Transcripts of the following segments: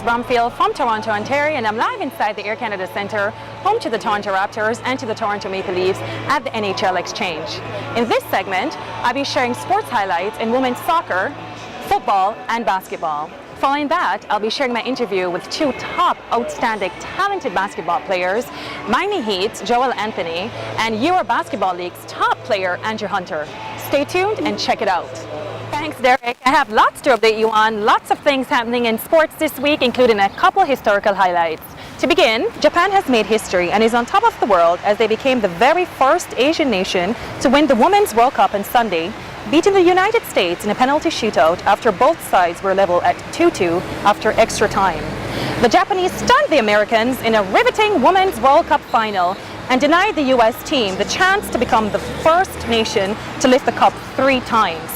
Bromfield from Toronto, Ontario, and I'm live inside the Air Canada Centre, home to the Toronto Raptors and to the Toronto Maple Leafs at the NHL Exchange. In this segment, I'll be sharing sports highlights in women's soccer, football, and basketball. Following that, I'll be sharing my interview with two top, outstanding, talented basketball players, Miami Heat's Joel Anthony and Euro Basketball League's top player, Andrew Hunter. Stay tuned and check it out. Thanks, Derek. I have lots to update you on, lots of things happening in sports this week, including a couple historical highlights. To begin, Japan has made history and is on top of the world as they became the very first Asian nation to win the Women's World Cup on Sunday, beating the United States in a penalty shootout after both sides were level at 2-2 after extra time. The Japanese stunned the Americans in a riveting Women's World Cup final and denied the US team the chance to become the first nation to lift the cup 3 times.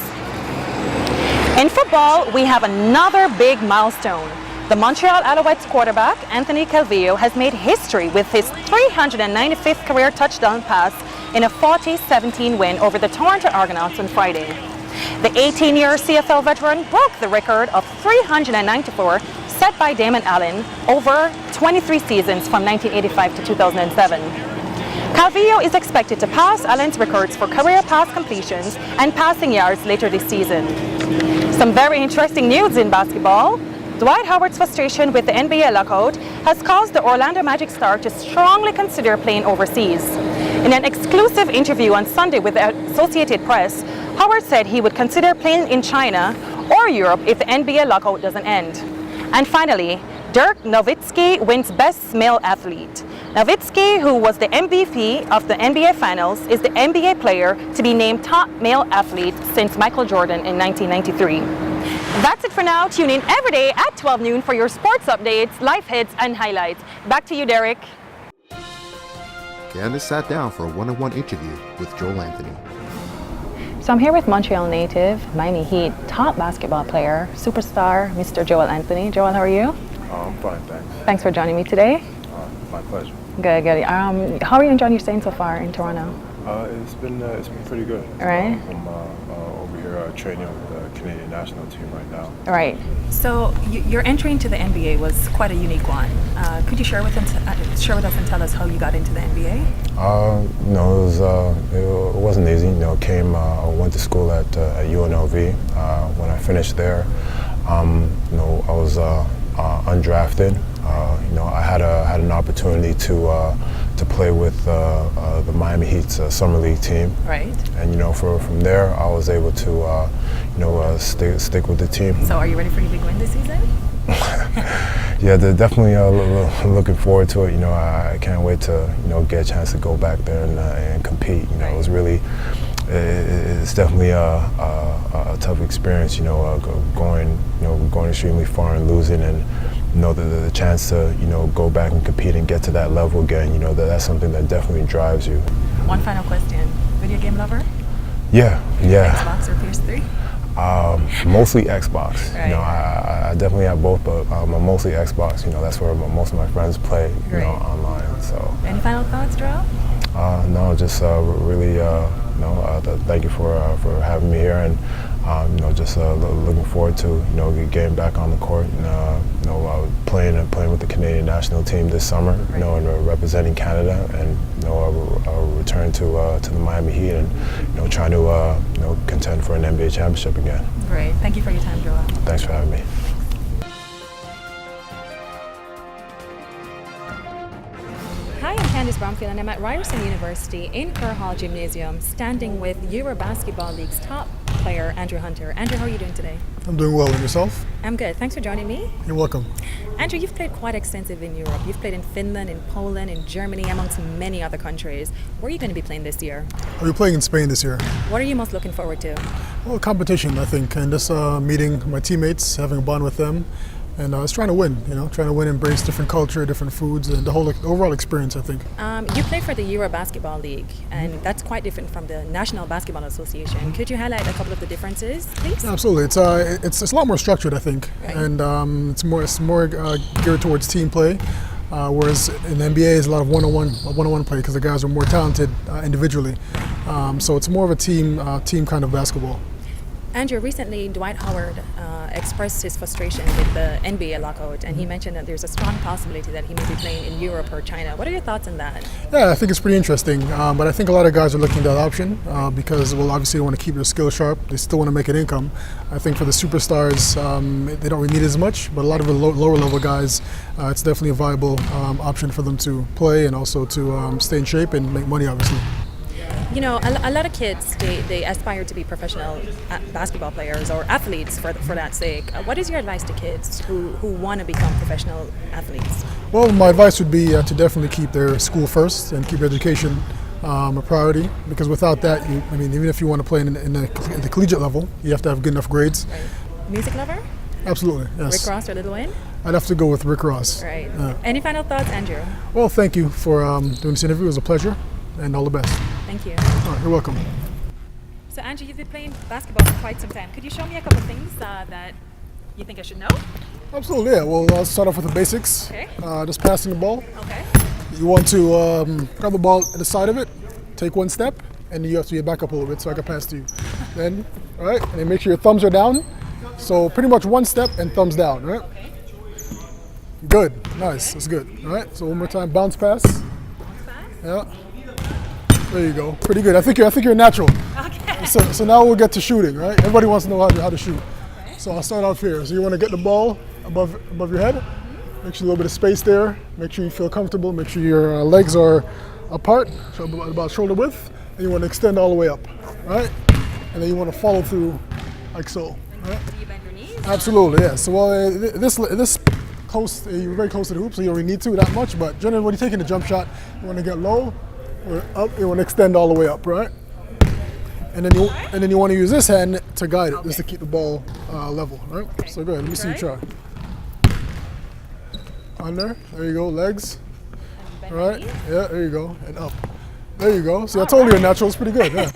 In football, we have another big milestone. The Montreal Alouettes quarterback, Anthony Calvillo, has made history with his 395th career touchdown pass in a 40-17 win over the Toronto Argonauts on Friday. The 18-year CFL veteran broke the record of 394 set by Damon Allen over 23 seasons from 1985 to 2007. Calvillo is expected to pass Allen's records for career pass completions and passing yards later this season. Some very interesting news in basketball. Dwight Howard's frustration with the NBA lockout has caused the Orlando Magic star to strongly consider playing overseas. In an exclusive interview on Sunday with the Associated Press, Howard said he would consider playing in China or Europe if the NBA lockout doesn't end. And finally, Dirk Nowitzki wins Best Male Athlete. Nowitzki, who was the MVP of the NBA Finals, is the NBA player to be named top male athlete since Michael Jordan in 1993. That's it for now. Tune in every day at 12 noon for your sports updates, live hits, and highlights. Back to you, Derek. Candice sat down for a one-on-one interview with Joel Anthony. So I'm here with Montreal native, Miami Heat top basketball player, superstar, Mr. Joel Anthony. Joel, how are you? I'm fine, thanks. Thanks for joining me today. My pleasure. Good, good. How are you enjoying your staying so far in Toronto? It's been pretty good. All right. I'm over here training with the Canadian national team right now. All right. So your entry into the NBA was quite a unique one. Could you share with us and tell us how you got into the NBA? It wasn't easy. I went to school at UNLV. When I finished there, I was undrafted. I had an opportunity to play with the Miami Heat's summer league team. Right. And from there, I was able to stick with the team. So, are you ready for your big win this season? Yeah, they're definitely looking forward to it. I can't wait to get a chance to go back there and compete. Right. It was really. It's definitely a tough experience, going extremely far and losing, and the chance to go back and compete and get to that level again. That's something that definitely drives you. One final question: video game lover? Yeah. Xbox or PS3? Mostly Xbox. Right. I definitely have both, but I'm mostly Xbox. That's where most of my friends play, Right. online. So. Any final thoughts, Joel? No, just really. Thank you for having me here, and just looking forward to getting back on the court and playing with the Canadian national team this summer, Right. And representing Canada, and I'll return to the Miami Heat and trying to contend for an NBA championship again. Great. Thank you for your time, Joel. Thanks for having me. Hi, I'm Candice Bromfield and I'm at Ryerson University in Kerr Hall Gymnasium, standing with Euro Basketball League's top player, Andrew Hunter. Andrew, how are you doing today? I'm doing well. And yourself? I'm good. Thanks for joining me. You're welcome. Andrew, you've played quite extensive in Europe. You've played in Finland, in Poland, in Germany, amongst many other countries. Where are you going to be playing this year? I'll be playing in Spain this year. What are you most looking forward to? Well, competition, I think, and just meeting my teammates, having a bond with them, and just trying to win, embrace different culture, different foods, and the whole overall experience, I think. You play for the Euro Basketball League, and that's quite different from the National Basketball Association. Could you highlight a couple of the differences, please? Yeah, absolutely. It's a lot more structured, I think, Right. and it's more geared towards team play. Whereas in the NBA, is a lot of one-on-one play because the guys are more talented individually. So it's more of a team kind of basketball. Andrew, recently Dwight Howard expressed his frustration with the NBA lockout, and he mentioned that there's a strong possibility that he may be playing in Europe or China. What are your thoughts on that? Yeah, I think it's pretty interesting, but I think a lot of guys are looking at that option because, well, obviously they want to keep their skill sharp. They still want to make an income. I think for the superstars, they don't really need as much, but a lot of the lower level guys, it's definitely a viable option for them to play and also to stay in shape and make money, obviously. You know, a lot of kids, they aspire to be professional basketball players or athletes for that sake. What is your advice to kids who want to become professional athletes? Well, my advice would be to definitely keep their school first and keep education a priority, because without that, even if you want to play in the collegiate level, you have to have good enough grades. Right. Music lover? Absolutely, yes. Rick Ross or Lil Wayne? I'd have to go with Rick Ross. Right. Any final thoughts, Andrew? Well, thank you for doing this interview. It was a pleasure, and all the best. Thank you. All right, you're welcome. So, Andrew, you've been playing basketball for quite some time. Could you show me a couple of things that you think I should know? Absolutely, yeah. Well, I'll start off with the basics. Okay. Just passing the ball. Okay. You want to grab the ball at the side of it, take one step, and you have to get back up a little bit so I can pass to you. Then, all right, and then make sure your thumbs are down. So pretty much one step and thumbs down, right? Okay. Good, nice, that's good. All right, so one more time, bounce pass. Yeah. There you go, pretty good. I think you're natural. Okay. So now we'll get to shooting, right? Everybody wants to know how to shoot. Okay. So I'll start off here. So you want to get the ball above your head. Make sure a little bit of space there. Make sure you feel comfortable. Make sure your legs are apart, so about shoulder width. And you want to extend all the way up, right? And then you want to follow through like so, right? Do you bend your knees? Absolutely, yeah. So well, this close, you're very close to the hoop, so you don't really need to that much. But generally, when you're taking a jump shot, you want to get low, or up. You want to extend all the way up, right? And then you want to use this hand to guide it, just to keep the ball level, right? Okay. So go ahead. Let me see you try. Under. There you go. Legs. Bend Right. your knees? Yeah. There you go. And up. There you go. See, I told you you're natural. It's pretty good. Yeah.